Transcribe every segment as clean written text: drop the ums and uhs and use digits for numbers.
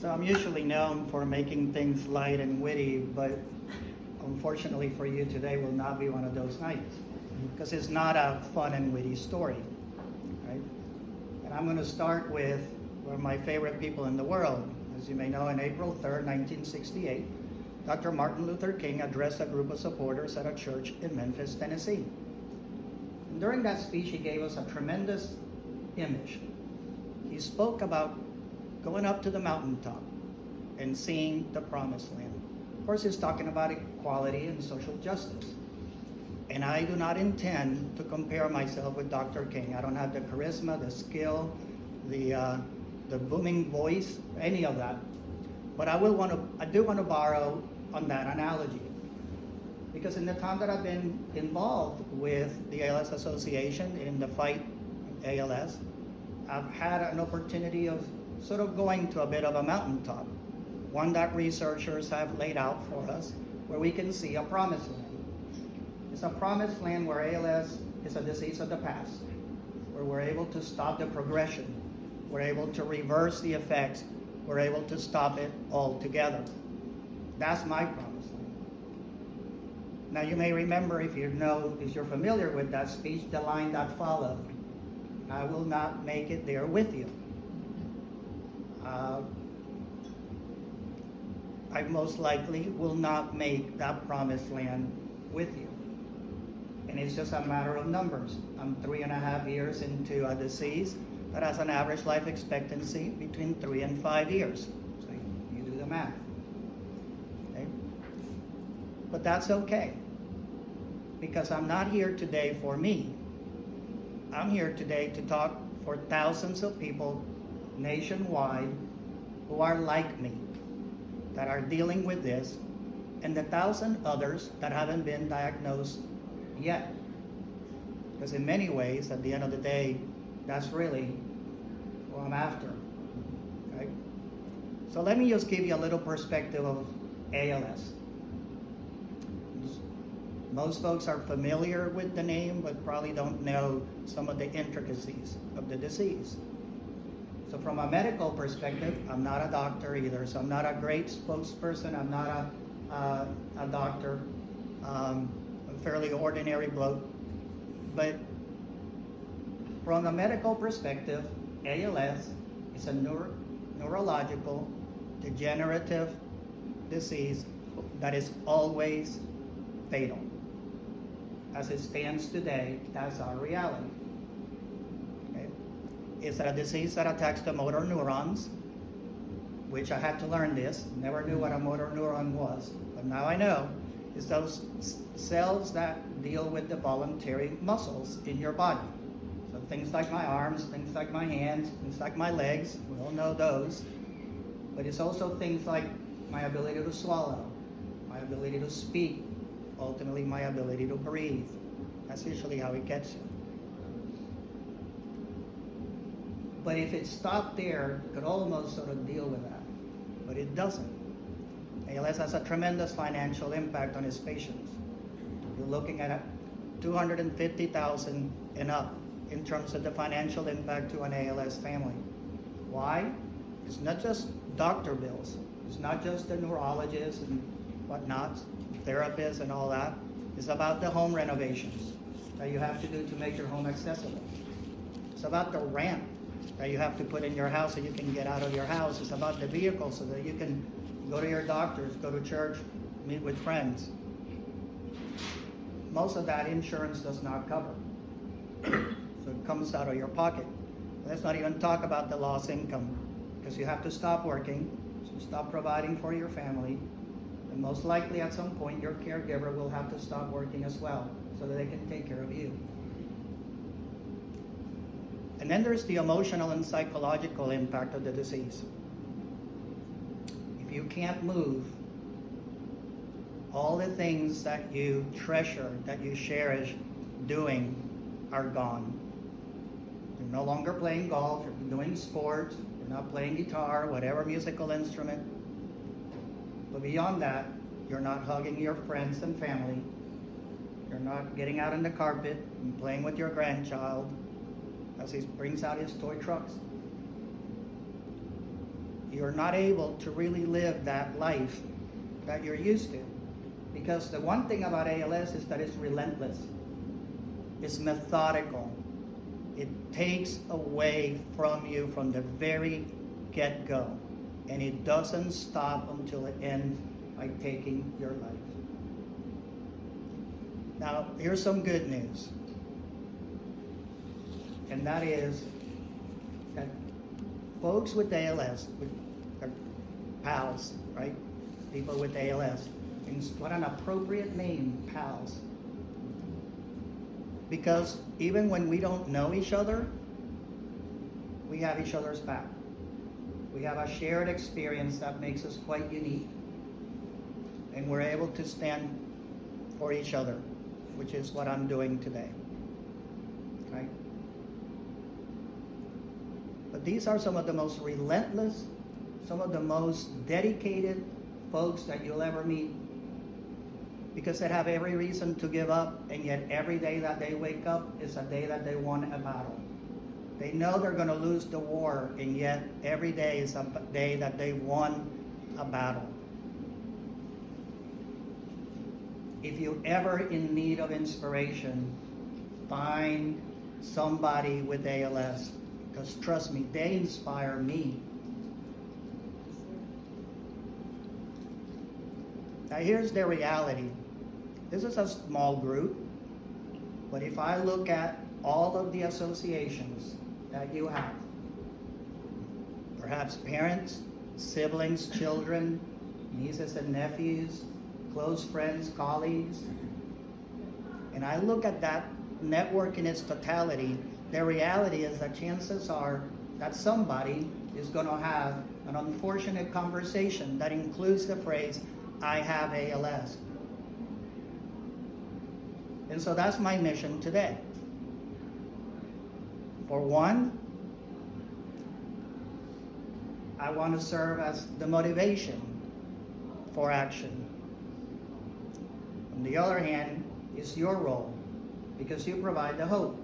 So I'm usually known for making things light and witty, but unfortunately for you, today will not be one of those nights because it's not a fun and witty story, right? And I'm going to start with one of my favorite people in the world. As you may know, on April 3rd, 1968, Dr. Martin Luther King addressed a group of supporters at a church in Memphis, Tennessee. And during that speech, he gave us a tremendous image. He spoke about going up to the mountaintop and seeing the promised land. Of course, he's talking about equality and social justice. And I do not intend to compare myself with Dr. King. I don't have the charisma, the skill, the booming voice, any of that. But I do want to borrow on that analogy. Because in the time that I've been involved with the ALS Association in the fight ALS, I've had an opportunity of sort of going to a bit of a mountaintop, one that researchers have laid out for us, where we can see a promised land. It's a promised land where ALS is a disease of the past, where we're able to stop the progression, we're able to reverse the effects, we're able to stop it altogether. That's my promised land. Now you may remember, if you're familiar with that speech, the line that followed, I will not make it there with you. I most likely will not make that promised land with you. And it's just a matter of numbers. I'm 3.5 years into a disease that has an average life expectancy between 3 and 5 years. So you do the math. Okay? But that's okay. Because I'm not here today for me. I'm here today to talk for thousands of people nationwide who are like me, that are dealing with this, and the 1,000 others that haven't been diagnosed yet. Because in many ways, at the end of the day, that's really what I'm after. Okay? So let me just give you a little perspective of ALS. Most folks are familiar with the name, but probably don't know some of the intricacies of the disease. So from a medical perspective, I'm not a doctor either, so I'm not a great spokesperson, I'm not a doctor, a fairly ordinary bloke. But from a medical perspective, ALS is a neurological degenerative disease that is always fatal. As it stands today, that's our reality. It's a disease that attacks the motor neurons, which I had to learn this. Never knew what a motor neuron was, but now I know. It's those cells that deal with the voluntary muscles in your body. So things like my arms, things like my hands, things like my legs, we all know those. But it's also things like my ability to swallow, my ability to speak, ultimately my ability to breathe. That's usually how it gets you. But if it stopped there, it could almost sort of deal with that. But it doesn't. ALS has a tremendous financial impact on its patients. You're looking at $250,000 and up in terms of the financial impact to an ALS family. Why? It's not just doctor bills. It's not just the neurologists and whatnot, therapists and all that. It's about the home renovations that you have to do to make your home accessible. It's about the ramp that you have to put in your house so you can get out of your house. It's about the vehicle so that you can go to your doctors, go to church, meet with friends. Most of that insurance does not cover. So it comes out of your pocket. Let's not even talk about the lost income, because you have to stop working, so stop providing for your family, and most likely at some point your caregiver will have to stop working as well so that they can take care of you. And then there's the emotional and psychological impact of the disease. If you can't move, all the things that you treasure, that you cherish doing, are gone. You're no longer playing golf, you're doing sports, you're not playing guitar, whatever musical instrument. But beyond that, you're not hugging your friends and family. You're not getting out on the carpet and playing with your grandchild as he brings out his toy trucks. you're not able to really live that life that you're used to. Because the one thing about ALS is that it's relentless. It's methodical. It takes away from you from the very get-go. And it doesn't stop until it ends by taking your life. Now, here's some good news. And that is that folks with ALS, are pals, right? People with ALS. And what an appropriate name, pals. Because even when we don't know each other, we have each other's back. We have a shared experience that makes us quite unique. And we're able to stand for each other, which is what I'm doing today. Right? But these are some of the most relentless, some of the most dedicated folks that you'll ever meet, because they have every reason to give up, and yet every day that they wake up is a day that they won a battle. They know they're going to lose the war, and yet every day is a day that they won a battle. If you're ever in need of inspiration, find somebody with ALS, because trust me, they inspire me. Now here's the reality. This is a small group, but if I look at all of the associations that you have, perhaps parents, siblings, children, nieces and nephews, close friends, colleagues, and I look at that network in its totality, the reality is that chances are that somebody is going to have an unfortunate conversation that includes the phrase, I have ALS. And so that's my mission today. For one, I want to serve as the motivation for action. On the other hand, it's your role, because you provide the hope.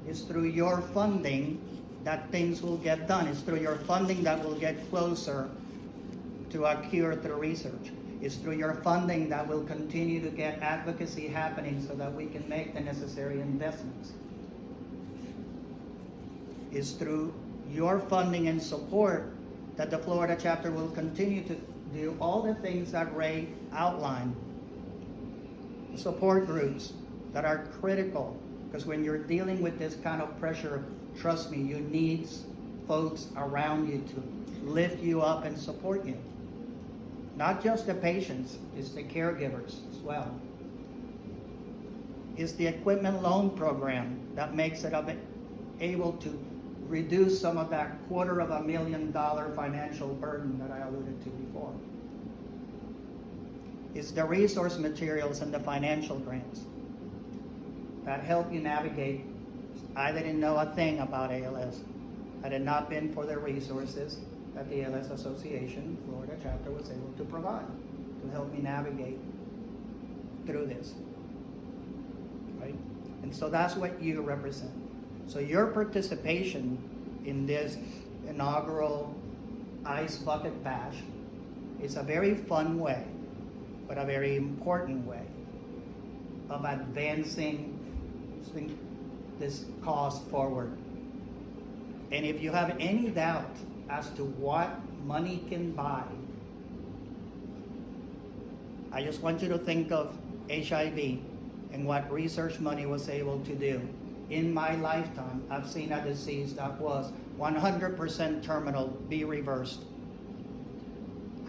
It's through your funding that things will get done. It's through your funding that will get closer to a cure through research. It's through your funding that will continue to get advocacy happening so that we can make the necessary investments. It's through your funding and support that the Florida chapter will continue to do all the things that Ray outlined. Support groups that are critical, because when you're dealing with this kind of pressure, trust me, you need folks around you to lift you up and support you. Not just the patients, it's the caregivers as well. It's the equipment loan program that makes it able to reduce some of that $250,000 financial burden that I alluded to before. It's the resource materials and the financial grants that help you navigate. I didn't know a thing about ALS. Had it not been for the resources that the ALS Association Florida chapter was able to provide to help me navigate through this. Right? And so that's what you represent. So your participation in this inaugural Ice Bucket Bash is a very fun way, but a very important way of advancing this cause forward. And if you have any doubt as to what money can buy, I just want you to think of HIV and what research money was able to do. In my lifetime, I've seen a disease that was 100% terminal be reversed.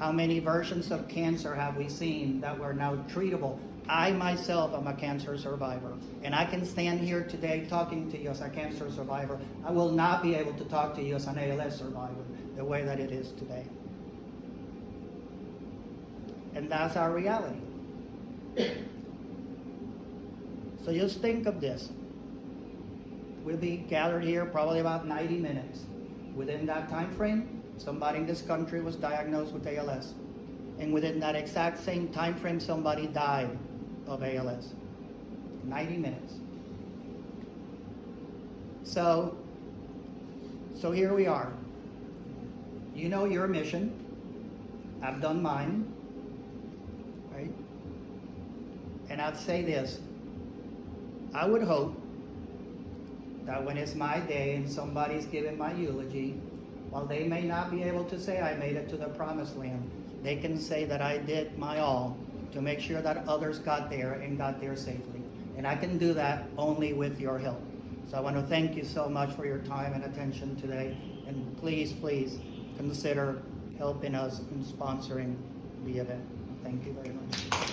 How many versions of cancer have we seen that were now treatable? I myself am a cancer survivor, and I can stand here today talking to you as a cancer survivor. I will not be able to talk to you as an ALS survivor the way that it is today. And that's our reality. So just think of this. We'll be gathered here probably about 90 minutes. Within that time frame, somebody in this country was diagnosed with ALS. And within that exact same time frame, somebody died of ALS. 90 minutes. So here we are. you know your mission. I've done mine, right? And I'd say this, I would hope that when it's my day and somebody's giving my eulogy, while they may not be able to say I made it to the promised land, they can say that I did my all to make sure that others got there and got there safely. And I can do that only with your help. So I want to thank you so much for your time and attention today. And please, please consider helping us in sponsoring the event. Thank you very much.